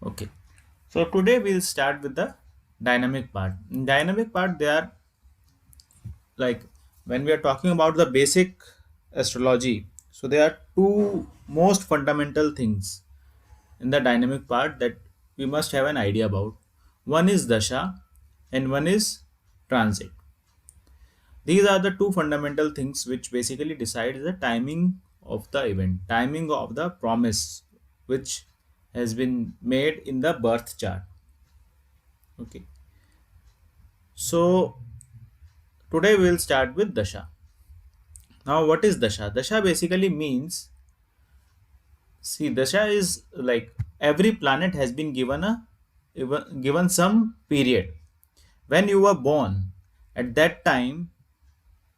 Okay. So today we'll start with the dynamic part. In dynamic part, they are like when we are talking about the basic astrology. So there are two most fundamental things in the dynamic part that we must have an idea about. One is dasha and one is transit. These are the two fundamental things which basically decide the timing of the event, timing of the promise which has been made in the birth chart. Okay. So today we will start with Dasha. Now, what is Dasha? Dasha basically means, see, Dasha is like every planet has been given some period. When you were born, at that time,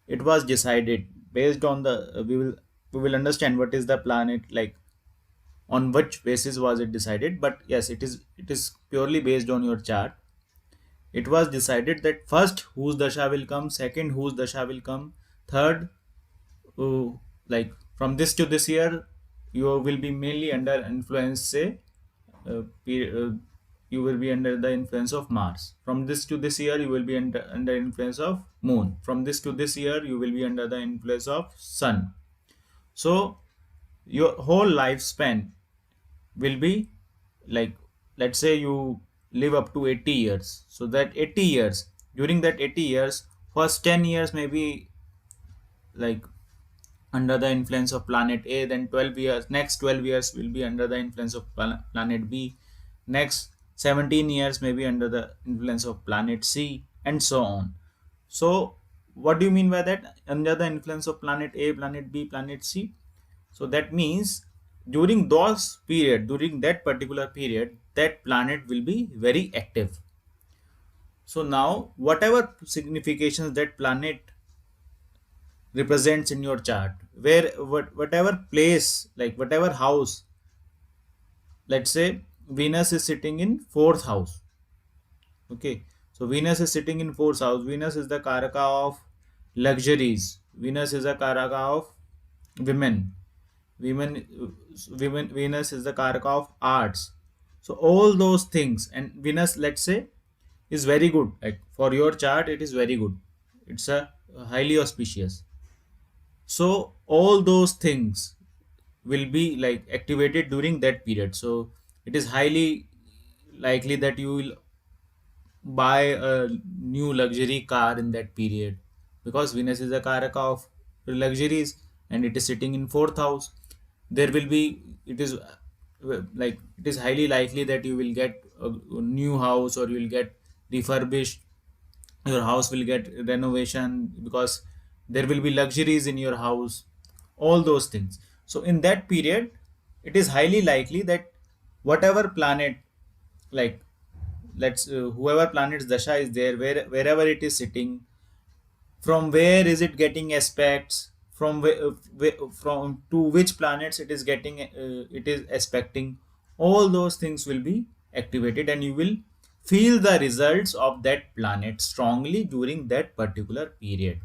it was decided based on the we will understand what is the planet like, on which basis was it decided. But yes, it is purely based on your chart. It was decided that first whose dasha will come, second whose dasha will come, third like from this to this year you will be mainly under influence, say you will be under the influence of Mars. From this to this year you will be under influence of Moon. From this to this year you will be under the influence of Sun. So your whole lifespan will be like, let's say you live up to 80 years, so that 80 years, during that 80 years, first 10 years maybe like under the influence of planet A, then 12 years, next 12 years will be under the influence of planet B, next 17 years maybe under the influence of planet C, and so on. So what do you mean by that, under the influence of planet A, planet B, planet C? So that means during those period, during that particular period, that planet will be very active. So now whatever significations that planet represents in your chart, whatever place, like whatever house, let's say Venus is sitting in fourth house. Okay, so Venus is sitting in fourth house. Venus is the karaka of luxuries. Venus is the karaka of women. Women, Venus is the karaka of arts. So all those things, and Venus, let's say, is very good. Like for your chart, it is very good. It's a highly auspicious. So all those things will be like activated during that period. So it is highly likely that you will buy a new luxury car in that period, because Venus is a karaka of luxuries and it is sitting in fourth house. There will be, it is like it is highly likely that you will get a new house, or you will get refurbished, your house will get renovation, because there will be luxuries in your house, all those things. So in that period it is highly likely that whatever planet, like let's whoever planet's dasha is there, wherever it is sitting, from where is it getting aspects, from from to which planets it is getting it is aspecting, all those things will be activated, and you will feel the results of that planet strongly during that particular period.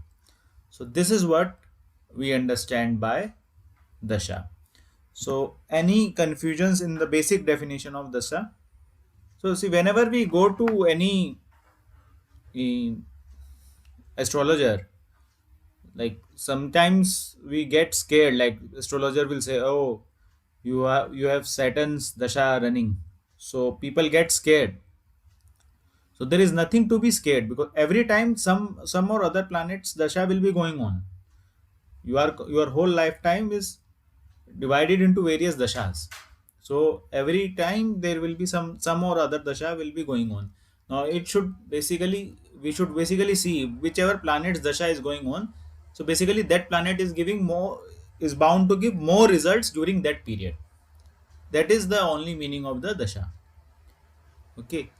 So this is what we understand by dasha. So any confusions in the basic definition of dasha? So see, whenever we go to any eh, astrologer, like sometimes we get scared, like astrologer will say, oh, you have Saturn's dasha running, so people get scared. So there is nothing to be scared, because every time some or other planets dasha will be going on. Your whole lifetime is divided into various dashas. So every time there will be some or other dasha will be going on. Now it should basically, we should basically see whichever planet's dasha is going on. So basically that planet is giving more, is bound to give more results during that period. That is the only meaning of the dasha. Okay.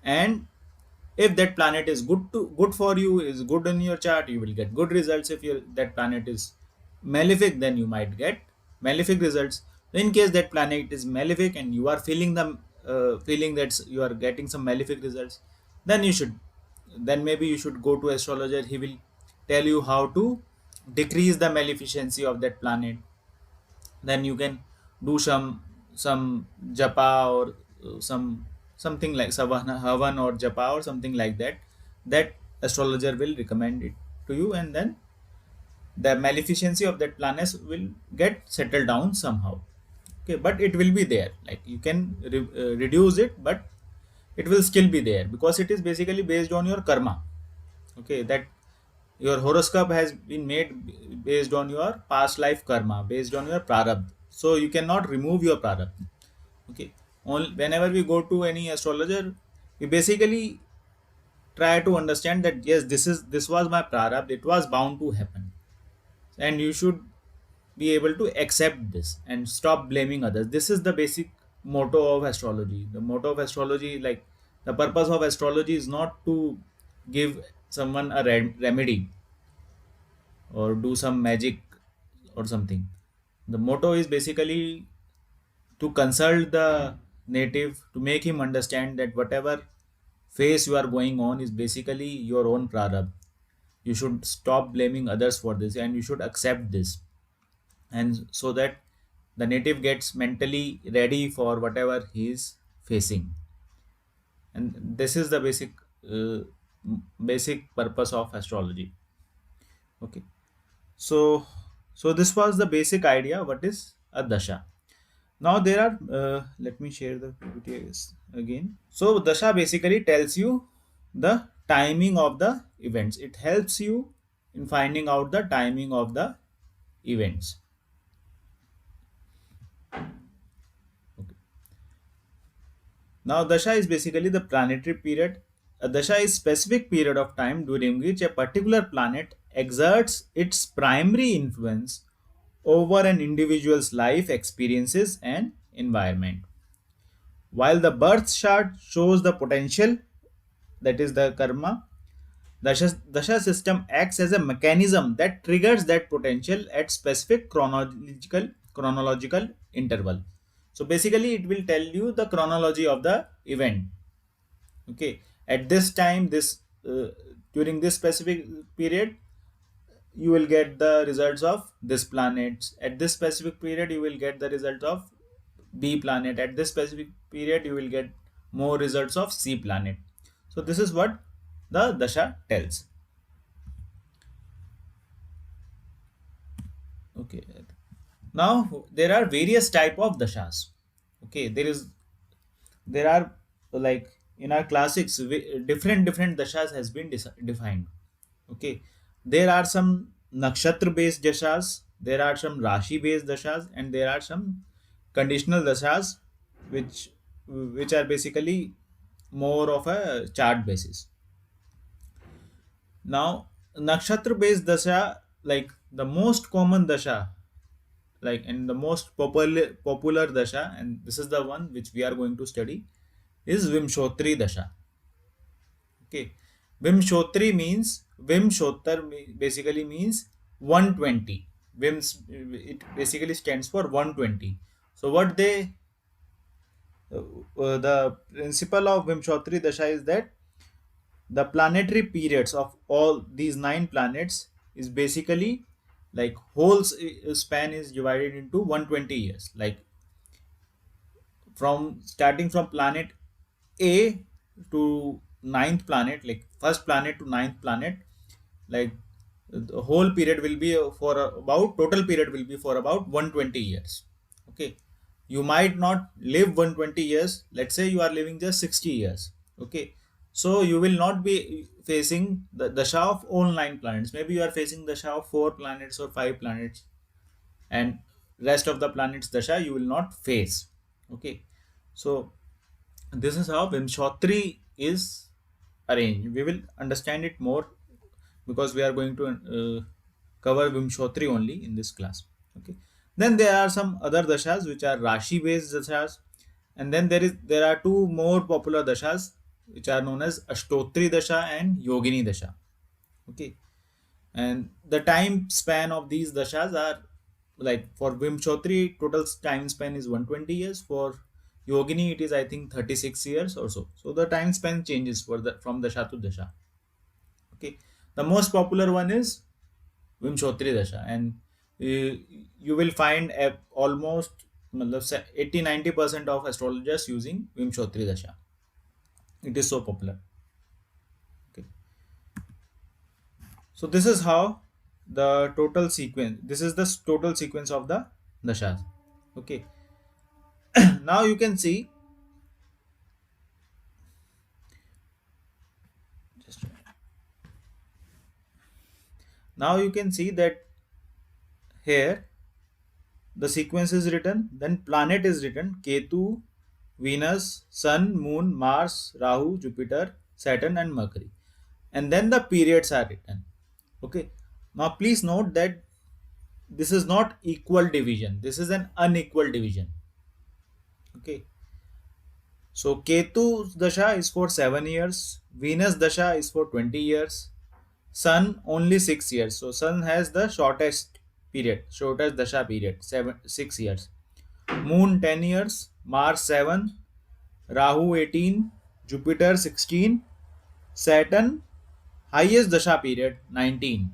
And if that planet is good for you, is good in your chart, you will get good results. If that planet is malefic, then you might get malefic results. In case that planet is malefic and you are feeling the feeling that you are getting some malefic results, then then maybe you should go to astrologer. He will tell you how to decrease the maleficency of that planet. Then you can do some japa, or some something like savana havan or japa or something like that, that astrologer will recommend it to you, and then the maleficency of that planet will get settled down somehow. Okay, but it will be there, like you can reduce it, but it will still be there because it is basically based on your karma. Okay, that your horoscope has been made based on your past life karma, based on your prarabdha, so you cannot remove your prarabdha. Okay, only whenever we go to any astrologer, we basically try to understand that yes, this was my prarabdha, it was bound to happen, and you should be able to accept this and stop blaming others. This is the basic motto of astrology. The motto of astrology, like the purpose of astrology is not to give someone a remedy or do some magic or something. The motto is basically to consult the native, to make him understand that whatever phase you are going on is basically your own prarabdha. You should stop blaming others for this and you should accept this, and so that the native gets mentally ready for whatever he is facing. And this is the uh, basic purpose of astrology. Okay, so this was the basic idea what is a dasha. Now there are let me share the PPT again. So dasha basically tells you the timing of the events. It helps you in finding out the timing of the events. Okay. Now, dasha is basically the planetary period. A dasha is specific period of time during which a particular planet exerts its primary influence over an individual's life experiences and environment. While the birth chart shows the potential, that is the karma, dasha system acts as a mechanism that triggers that potential at specific chronological interval. So basically, it will tell you the chronology of the event. Okay, at this time, this during this specific period, you will get the results of this planet. At this specific period, you will get the result of B planet. At this specific period, you will get more results of C planet. So this is what the dasha tells. Okay, now there are various type of dashas. Okay, there are, like in our classics, different dashas has been defined. Okay, there are some nakshatra based dashas, there are some rashi based dashas, and there are some conditional dashas, which are basically more of a chart basis. Now nakshatra based dasha, like the most common dasha, like and the most popular dasha, and this is the one which we are going to study, is Vimshottari Dasha. Okay, basically means 120. Vims, it basically stands for 120. So what the principle of Vimshottari Dasha is that the planetary periods of all these nine planets is basically like whole span is divided into 120 years. Like from starting from planet A to ninth planet, like first planet to ninth planet, like the whole period will be for about total period will be for about 120 years. Okay, you might not live 120 years. Let's say you are living just 60 years. Okay, so you will not be facing the dasha of all nine planets. Maybe you are facing dasha of four planets or five planets, and rest of the planets dasha you will not face. Okay, so this is how Vimshottari is arranged. We will understand it more because we are going to cover Vimshottari only in this class. Okay. Then there are some other dashas which are Rashi based dashas, and then there are two more popular dashas which are known as Ashtotri Dasha and Yogini Dasha. Okay, and the time span of these dashas are, like for Vimshottari total time span is 120 years. For Yogini it is I think 36 years or so. So the time span changes for the from dasha to dasha. Okay, the most popular one is Vimshottari Dasha, and you will find almost मतलब 80-90% of astrologers using Vimshottari Dasha. It is so popular. Okay. So this is how the total sequence. This is the total sequence of the dashas. Okay. Now you can see. Just now you can see that here the sequence is written. Then planet is written: Ketu, Venus, Sun, Moon, Mars, Rahu, Jupiter, Saturn, and Mercury. And then the periods are written. Okay. Now please note that this is not equal division. This is an unequal division. Okay. So Ketu Dasha is for 7 years, Venus Dasha is for 20 years, Sun only 6 years. So Sun has the shortest period, shortest Dasha period, 6 years. Moon 10 years, Mars 7, Rahu 18, Jupiter 16, Saturn highest Dasha period 19,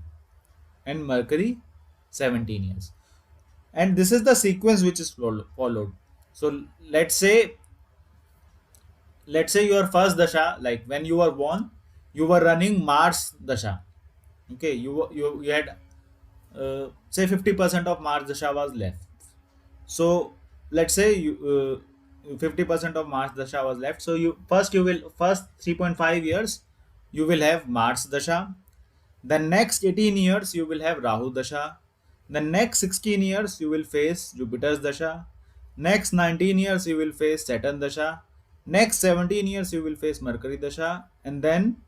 and Mercury 17 years. And this is the sequence which is followed. So let's say your first dasha, like when you were born, you were running Mars dasha. Okay, you had say 50% of Mars dasha was left. So let's say you 50% of Mars dasha was left. So first 3.5 years you will have Mars dasha. The next 18 years you will have Rahu Dasha. The next 16 years you will face Jupiter's Dasha. Next 19 years you will face Saturn Dasha. Next 17 years you will face Mercury Dasha, and then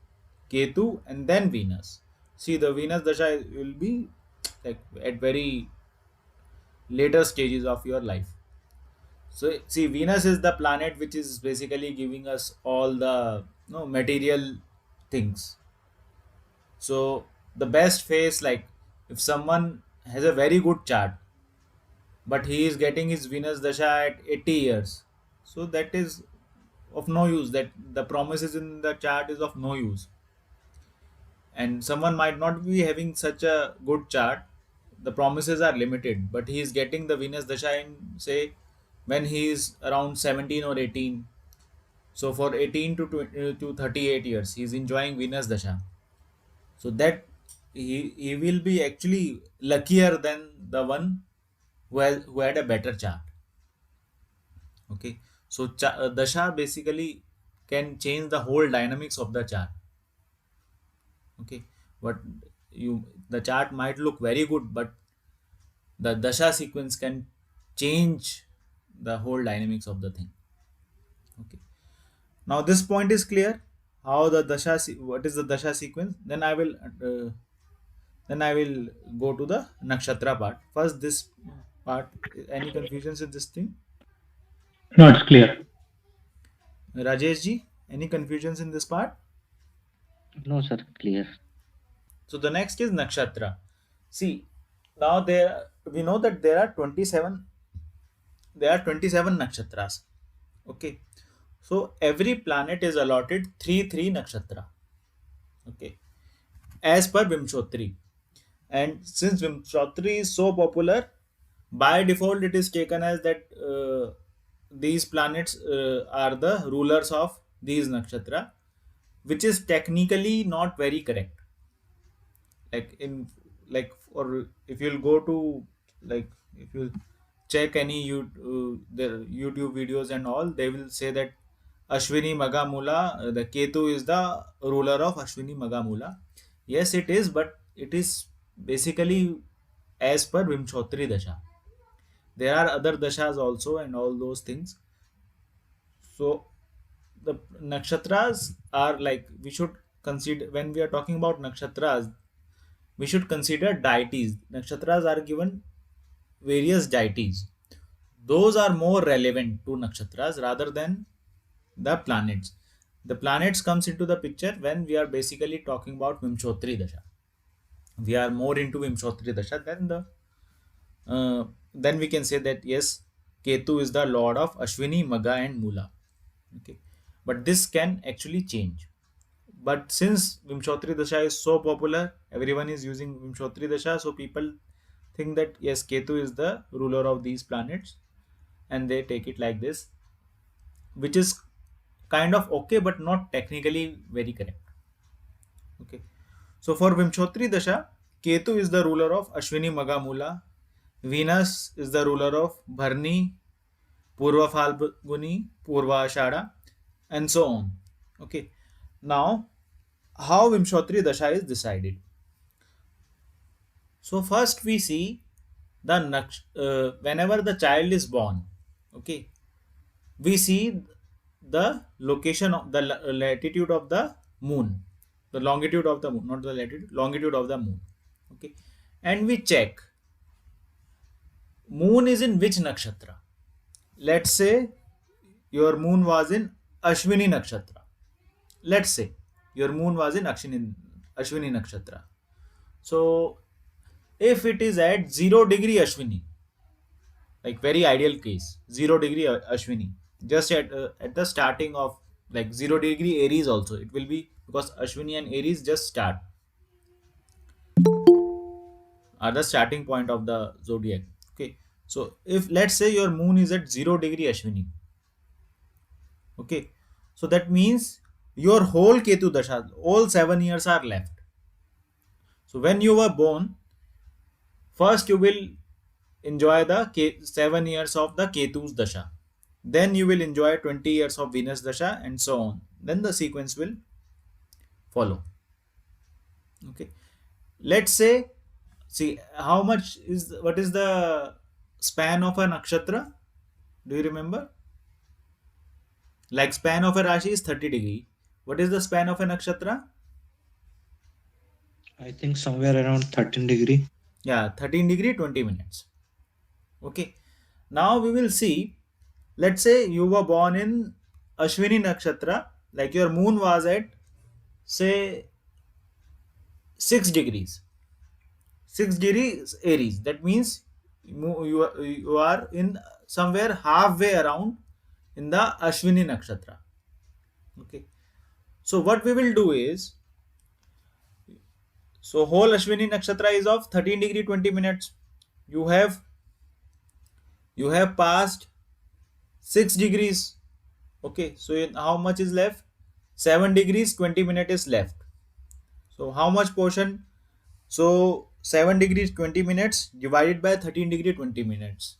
Ketu, and then Venus. See, the Venus Dasha will be like at very later stages of your life. So see, Venus is the planet which is basically giving us all the material things. So the best phase, like if someone has a very good chart, but he is getting his Venus Dasha at 80 years, so that is of no use. That the promises in the chart is of no use. And someone might not be having such a good chart. The promises are limited, but he is getting the Venus Dasha in, say, when he is around 17 or 18. So for 18 to 38 years, he is enjoying Venus Dasha. So that he will be actually luckier than the one who had a better chart. Okay, so dasha basically can change the whole dynamics of the chart. Okay, but the chart might look very good, but the dasha sequence can change the whole dynamics of the thing. Okay, now this point is clear. How the what is the dasha sequence? Then I will go to the nakshatra part. First, this part. Any confusions in this thing? No, it's clear. Rajesh ji, any confusions in this part? No, sir, clear. So the next is nakshatra. See, now we know that there are 27. There are 27 nakshatras. Okay, so every planet is allotted three nakshatra. Okay, as per Vimshottari. And since Vimshottari is so popular, by default it is taken as that these planets are the rulers of these nakshatra, which is technically not very correct. Like in like or if you'll go to, like, if you check any the YouTube videos and all, they will say that Ashwini Magamula, the Ketu is the ruler of Ashwini Magamula. Yes, it is, but it is basically as per Vimshottari Dasha. There are other dashas also and all those things. So the nakshatras are, like, we should consider when we are talking about nakshatras, we should consider deities. Nakshatras are given various deities. Those are more relevant to nakshatras rather than the planets. The planets comes into the picture when we are basically talking about Vimshottari Dasha. We are more into Vimshottari Dasha than then we can say that yes, Ketu is the lord of Ashwini, Maga, and Mula. Okay, but this can actually change. But since Vimshottari Dasha is so popular, everyone is using Vimshottari Dasha, so people think that yes, Ketu is the ruler of these planets, and they take it like this, which is kind of okay but not technically very correct. Okay, so for Vimshottari Dasha, Ketu is the ruler of Ashwini Magamula, Venus is the ruler of Bharni, Purva Falguni, Purva Ashada, and so on. Okay, now how Vimshottari Dasha is decided. So first we see the whenever the child is born, okay, we see the location of the latitude of the moon, the longitude of the moon, not the latitude, longitude of the moon. Okay, and we check moon is in which nakshatra. Let's say your moon was in Ashwini nakshatra. Let's say your moon was in Ashwini nakshatra. So if it is at 0 degree Ashwini, like very ideal case, 0 degree Ashwini, just at the starting of like 0 degree Aries also, it will be because Ashwini and Aries just start are the starting point of the zodiac. Okay, so if let's say your moon is at 0 degree Ashwini, okay, so that means your whole Ketu Dasha, all 7 years are left. So when you were born, first you will enjoy the 7 years of the Ketu's Dasha. Then you will enjoy 20 years of Venus Dasha and so on. Then the sequence will follow. Okay. Let's say, see how much is what is the span of a nakshatra? Do you remember? Like span of a Rashi is 30 degree. What is the span of a nakshatra? I think somewhere around 13 degree. Yeah, 13 degree 20 minutes. Okay. Now we will see. Let's say you were born in Ashwini nakshatra, like your moon was at say 6 degrees. 6 degrees Aries. That means you are in somewhere halfway around in the Ashwini nakshatra. Okay. So what we will do is, so whole Ashwini nakshatra is of 13 degree 20 minutes. You have you have passed 6 degrees. Okay. So how much is left? 7 degrees 20 minutes is left. So how much portion? So 7 degrees 20 minutes divided by 13 degree 20 minutes.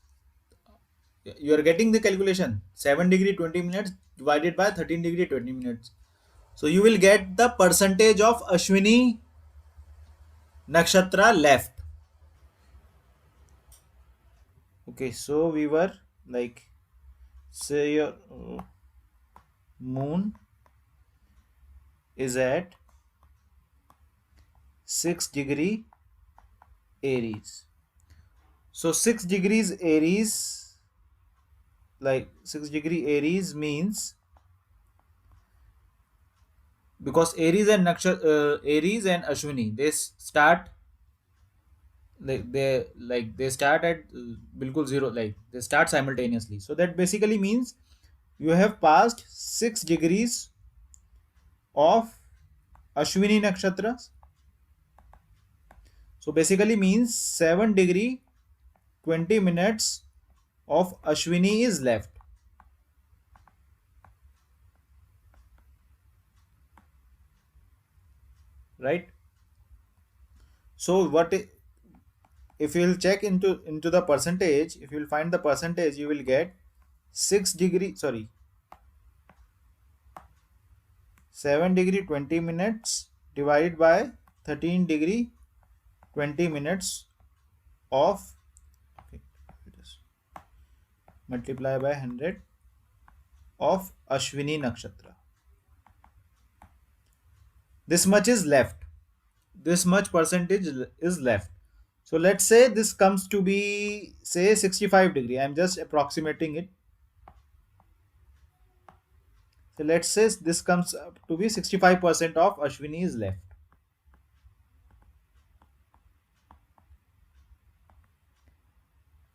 You are getting the calculation. 7 degree 20 minutes divided by 13 degree 20 minutes. So you will get the percentage of Ashwini nakshatra left. Okay, so we were like, say your moon is at 6 degree Aries. So 6 degrees Aries, like 6 degree Aries means, because Aries and Ashwini, they start they start at bilkul zero, like they start simultaneously. So that basically means you have passed 6 degrees of Ashwini nakshatras. So basically means 7 degree 20 minutes of Ashwini is left, right? So if you will check into the percentage, if you will find the percentage, you will get 6 degree, sorry, 7 degree 20 minutes divided by 13 degree 20 minutes of, okay, just multiply by 100 of Ashwini nakshatra. This much is left. This much percentage is left. So let's say this comes to be say 65 degree. I'm just approximating it. So let's say this comes up to be 65% of Ashwini is left.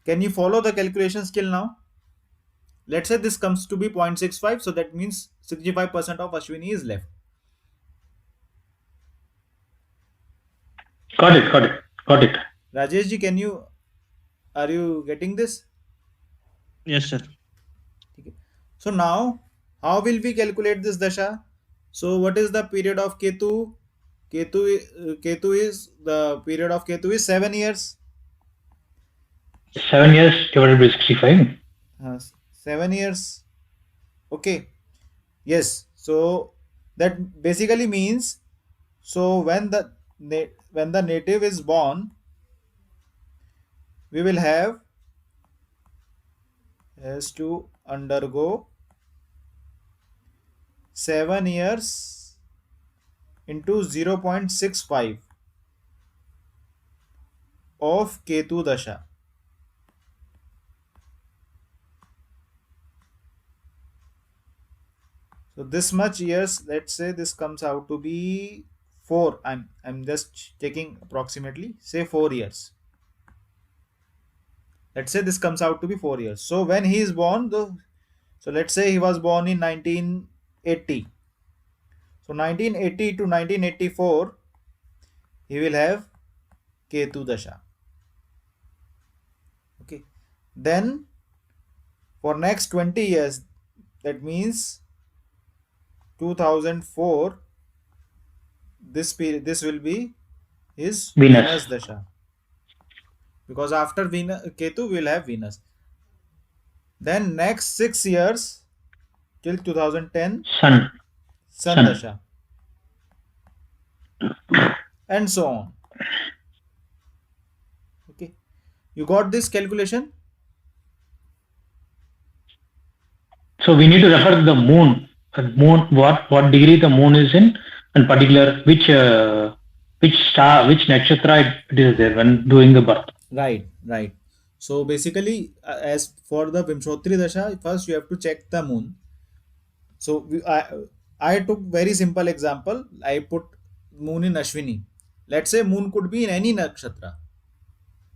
Can you follow the calculations till now? Let's say this comes to be 0.65, so that means 65% of Ashwini is left. Got it. Got it. Got it. Rajesh ji, are you getting this? Yes, sir. ठीक है. So now, how will we calculate this dasha? So what is the period of Ketu? Ketu is the period of Ketu is 7 years. 7 years divided by 65. 7 years. Okay. Yes. So that basically means, so when the native is born, we will have has to undergo 7 years into 0.65 of Ketu Dasha. So this much years, let's say this comes out to be four. I'm just checking approximately. Say 4 years. Let's say this comes out to be 4 years. So when he is born, so let's say he was born in 1980. So 1980 to 1984, he will have Ketu Dasha. Okay. Then for next 20 years, that means 2004, this will be his Venus. Venus Dasha, because after Venus, Ketu will have Venus. Then next 6 years till 2010, Sun. Sun Sun. Dasha, and so on. Okay, you got this calculation? So we need to refer to the moon. Moon, what degree the moon is in, and particular which star, which nakshatra it is there when doing the birth. Right, right. So basically, as for the Vimshottari Dasha, first you have to check the moon. So I took very simple example. I put moon in Ashwini. Let's say moon could be in any nakshatra.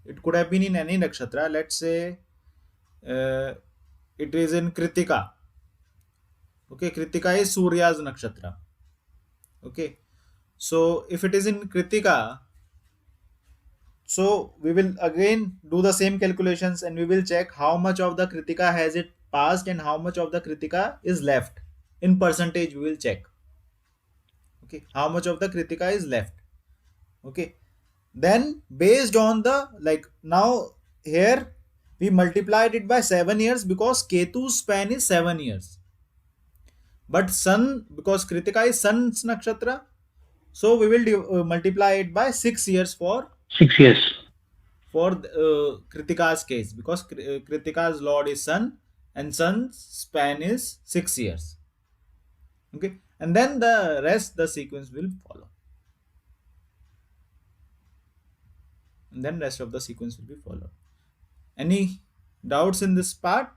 It could have been in any nakshatra. Let's say uh, it is in Kritika. Okay, Kritika is Surya's nakshatra. Okay, so if it is in Kritika, so we will again do the same calculations and we will check how much of the Kritika has it passed and how much of the Kritika is left. In percentage, we will check. Okay, how much of the Kritika is left. Okay, then based on the, like, now here we multiplied it by 7 years because Ketu's span is 7 years. But Sun, because Kritika is Sun's nakshatra, so we will multiply it by 6 years 6 years. for Kritika's case, because Kritika's lord is Sun and Sun's span is 6 years. Okay, and then the rest, the sequence will follow, and then rest of the sequence will be followed. Any doubts in this part?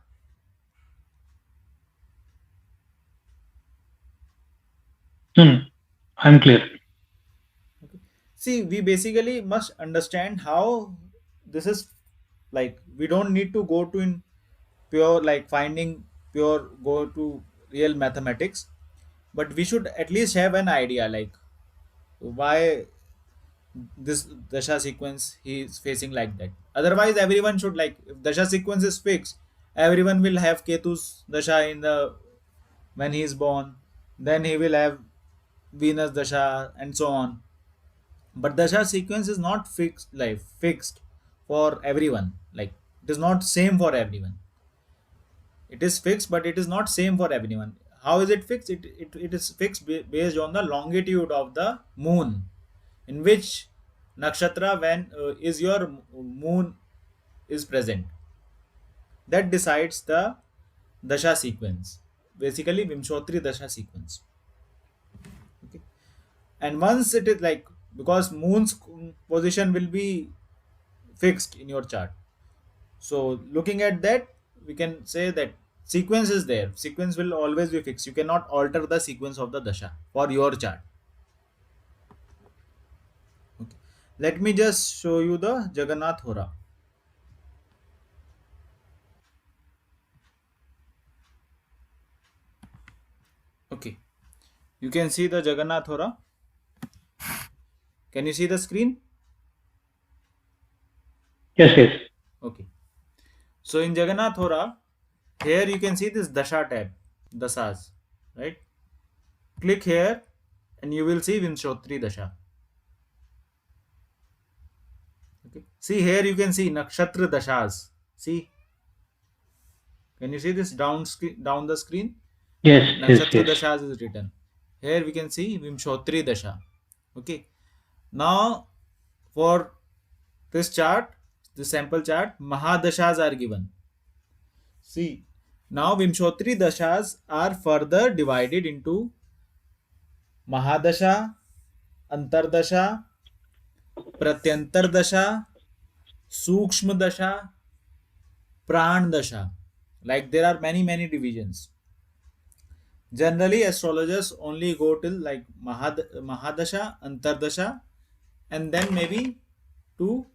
Hmm. I'm clear. Okay. See, we basically must understand how this is, like, we don't need to go to in pure, like, finding pure, go to real mathematics, but we should at least have an idea, like, why this dasha sequence he is facing like that. Otherwise, everyone should, like, if dasha sequence is fixed, everyone will have Ketu's dasha in the when he is born, then he will have Venus dasha and so on. But dasha sequence is not fixed, like fixed for everyone. Like, it is not same for everyone. It is fixed, but it is not same for everyone. How is it fixed? It is fixed based on the longitude of the moon, in which nakshatra when is your moon is present. That decides the dasha sequence. Basically, Vimshottari Dasha sequence. Okay. And once it is, like, because moon's position will be fixed in your chart, so looking at that, we can say that sequence is there. Sequence will always be fixed. You cannot alter the sequence of the dasha for your chart. Okay. Let me just show you the Jagannath Hora. Okay. You can see the Jagannath Hora. Can you see the screen? Yes, yes. Okay. So in Jagannath Hora, Here you can see this Dasha tab, Dasas, right? Click here and you will see Vimshottari Dasha. Okay. See here you can see Nakshatra Dashas. See, can you see this down the screen? Yes, yes, Nakshatra yes. Dashas is written. Here we can see Vimshottari Dasha. Okay. Now for this chart, the sample chart, Mahadashas are given. See, now Vimshottari Dashas are further divided into Mahadasha, Antardasha, Pratyantardasha, Sukshma Dasha, Pranadasha. Like there are many divisions. Generally, astrologers only go till like Mahadasha, Antardasha, and then maybe to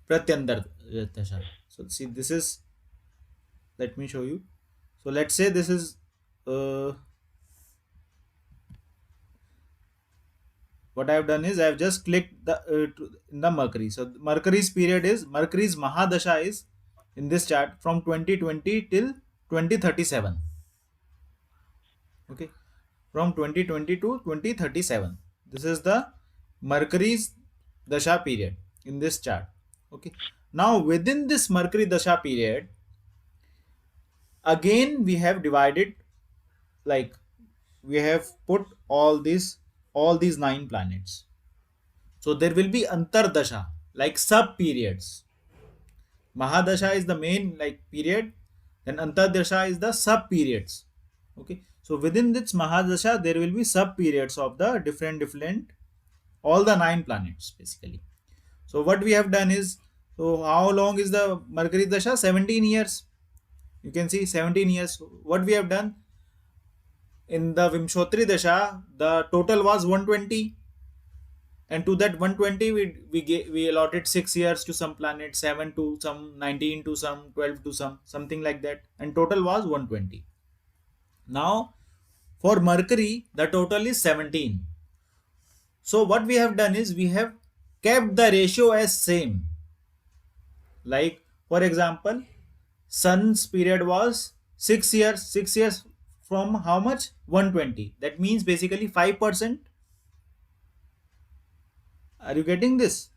Pratyantardasha. So see, this is. Let me show you. So let's say this is. What I have done is I have just clicked in the Mercury. So Mercury's period is Mercury's Mahadasha is in this chart from 2020 till 2037. Okay, from 2020 to 2037. This is the Mercury's Dasha period in this chart. Okay, now within this Mercury Dasha period, again we have divided, like we have put all these 9 planets. So there will be Antardasha, like sub periods. Mahadasha is the main like period, then Antardasha is the sub periods. Okay, so within this Mahadasha there will be sub periods of the different all the 9 planets basically. So what we have done is, so how long is the Mercury Dasha? 17 years. You can see 17 years. What we have done in the Vimshottari Dasha, the total was 120, and to that 120 we allotted 6 years to some planet, 7 to some, 19 to some, 12 to some, something like that, and total was 120. Now for Mercury the total is 17. So what we have done is we have kept the ratio as same. Like for example, Sun's period was 6 years. 6 years from how much? 120. That means basically 5%. Are you getting this?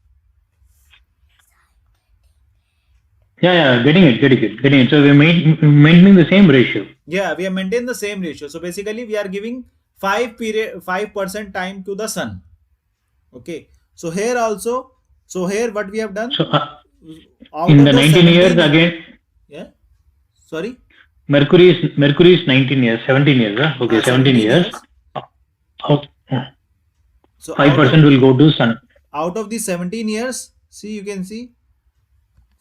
Yeah, getting it. So we're maintaining the same ratio. Yeah, we have maintained the same ratio. So basically we are giving 5% time to the sun. Okay. So here also, so here what we have done, So out in of the those 19 years 17, again, yeah, sorry, Mercury is 19 years, 17 years. Huh? Okay, 17 17 years. years. Oh, So 5% will go to sun. out of the 17 years, see, you can see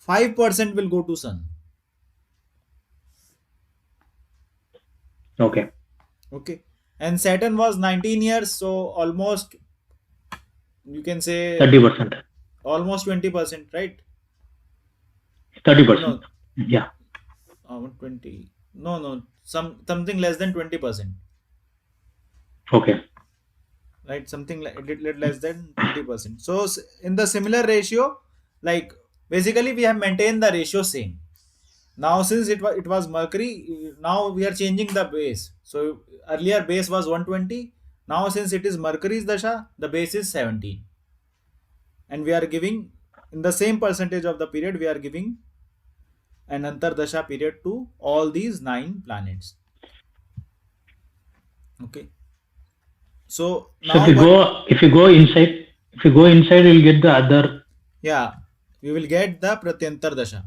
5% will go to sun. Okay, Okay. And Saturn was 19 years, so almost you can say 30%. almost 20%, right? 30%. No, Yeah. 20. No, something less than 20%, Okay. right? Something like a little less than 20%. So in the similar ratio, like basically we have maintained the ratio same. Now since it was Mercury, now we are changing the base. So earlier base was 120. Now since it is Mercury's Dasha, the base is 17. And we are giving in the same percentage of the period, we are giving an Antardasha period to all these 9 planets. Okay. So So now what? if you go inside, you'll get the other. Yeah, we will get the Pratyantardasha.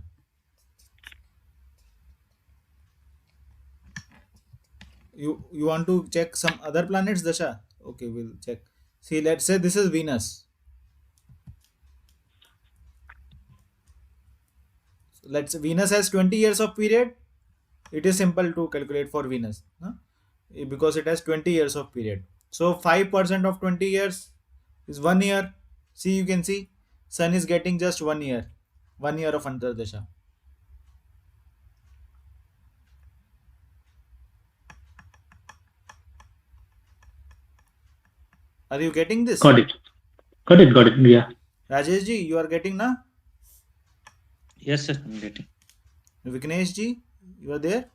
You want to check some other planets Dasha? Okay, we'll check. See, let's say this is Venus. Let's say Venus has 20 years of period. It is simple to calculate for Venus, huh? Because it has 20 years of period. So 5% of 20 years is 1 year. See, you can see Sun is getting just 1 year. 1 year of Antardasha. Are you getting this? Got it. Yeah. Rajesh ji, you are getting na? Yes, sir, I'm getting. Viknesh ji, you are there?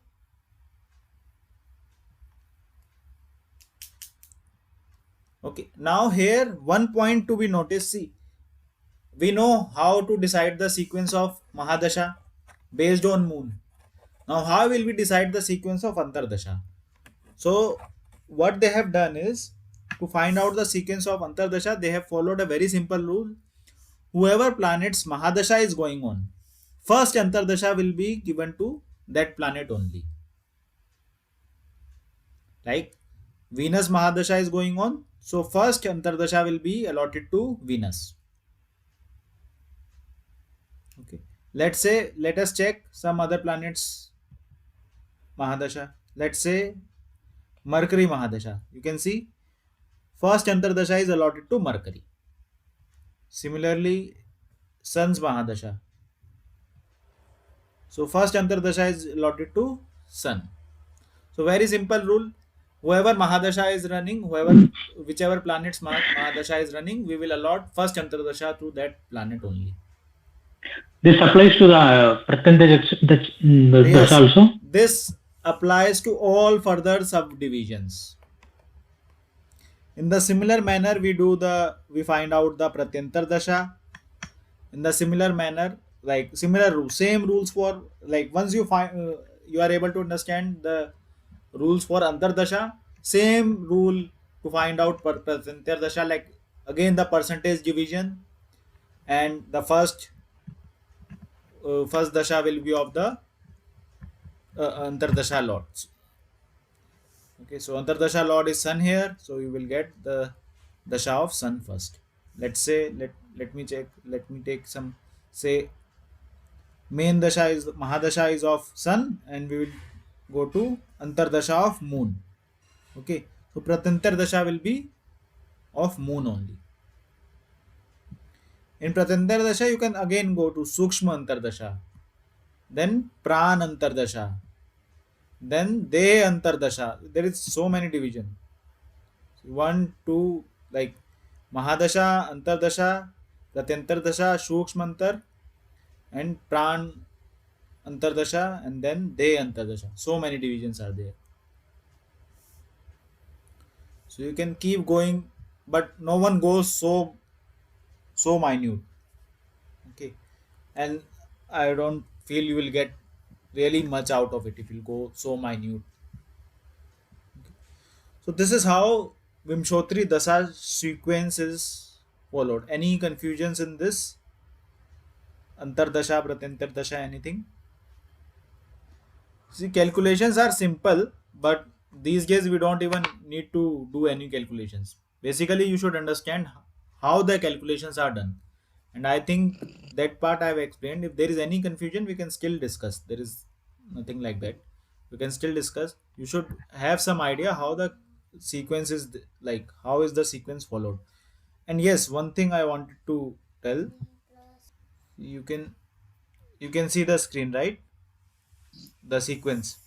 Okay, now here one point to be noticed. See, we know how to decide the sequence of Mahadasha based on moon. Now, how will we decide the sequence of Antardasha? So, what they have done is to find out the sequence of Antardasha, they have followed a very simple rule. Whoever planet's Mahadasha is going on, first Antardasha will be given to that planet only. Like Venus Mahadasha is going on, so first Antardasha will be allotted to Venus. Okay. Let's say, let us check some other planets Mahadasha. Let's say Mercury Mahadasha. You can see first Antardasha is allotted to Mercury. Similarly, Sun's Mahadasha. So first Antardasha is allotted to Sun. So very simple rule. Whoever Mahadasha is running, whichever planet's Mahadasha is running, we will allot first Antardasha to that planet only. This applies to the Pratyantardasha Dasha Yes, also. this applies to all further subdivisions. In the similar manner, we find out the Pratyantardasha. In the similar manner, like similar rules, same rules for, like once you find you are able to understand the rules for Antardasha, same rule to find out per Pratyantardasha, like again the percentage division, and the first dasha will be of the Antardasha lords. Okay, so Antardasha lord is Sun here, so you will get the dasha of Sun first. Let's say, let me check, let me take some, say main dasha is Mahadasha is of Sun, and we will go to Antardasha of Moon. Okay, so Pratyantardasha will be of Moon only. In Pratyantardasha, you can again go to Sukshma Antardasha, then Pran Antardasha, then De Antardasha. There is so many division. One, two, like Mahadasha, Antardasha, Pratyantardasha, Shukshmantar, and Pran Antardasha, and then De Antardasha. So many divisions are there. So you can keep going, but no one goes so minute. Okay, and I don't feel you will get really much out of it if you go so minute. So this is how Vimshottari Dasha sequence is followed. Any confusions in this? Antardasha, Pratyantardasha, anything? See, calculations are simple, but these days we don't even need to do any calculations. Basically, you should understand how the calculations are done. And I think that part I have explained. If there is any confusion, we can still discuss. There is nothing like that. We can still discuss. You should have some idea how the sequence is, like how is the sequence followed. And yes, one thing I wanted to tell, you can you can see the screen, right? The sequence.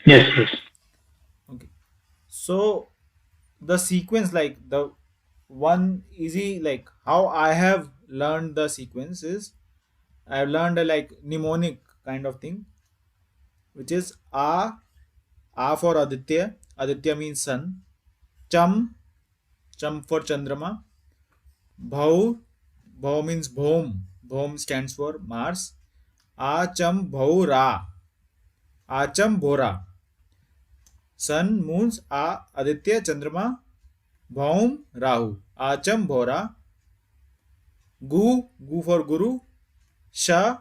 Yes, yes. Okay. So the sequence, like the one easy, like how I have learned the sequence is, I have learned a like mnemonic kind of thing, which is A for Aditya. Aditya means sun. Cham, Cham for Chandrama. Bhau, Bhau means Bhom. Bhom stands for Mars. Acham Bhau Ra. Acham Bhora. Sun, moons, Aditya, Chandrama, Bhaum, Rahu. Acham Bhora. Gu for Guru. Sha,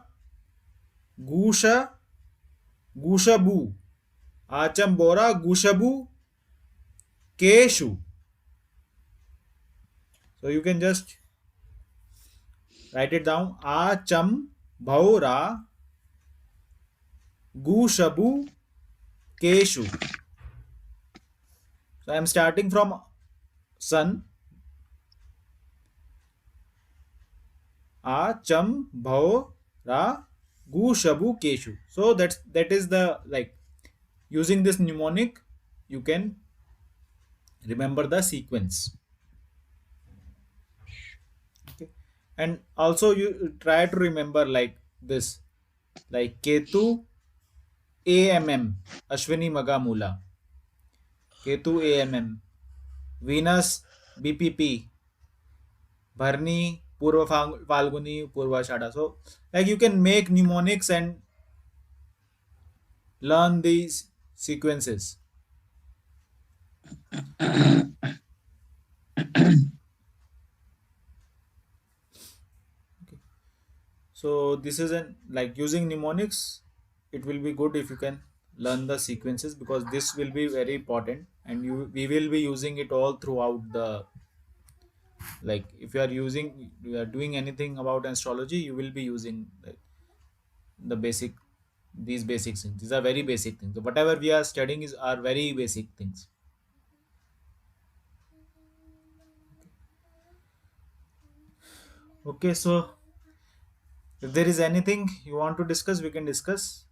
Gusha, Gushabu. Acham Bhora, Gushabu, Keshu. So you can just write it down. Acham Bhaura, Gushabu, Keshu. So I am starting from Sun. Acham Bhaura, Gushabu, Keshu. So that is the, like, using this mnemonic, you can remember the sequence. Okay, and also you try to remember like this, like Ketu AMM, Ashwini Magamula, Ketu AMM. Venus BPP, Bharni, Purva Falguni, Purva Shada. So, like you can make mnemonics and learn these sequences. So, this is an like using mnemonics. It will be good if you can learn the sequences because this will be very important, and we will be using it all throughout the, like if you are doing anything about astrology, you will be using the basic these basic things. These are very basic things. So whatever we are studying is are very basic things. Okay, so if there is anything you want to discuss, we can discuss.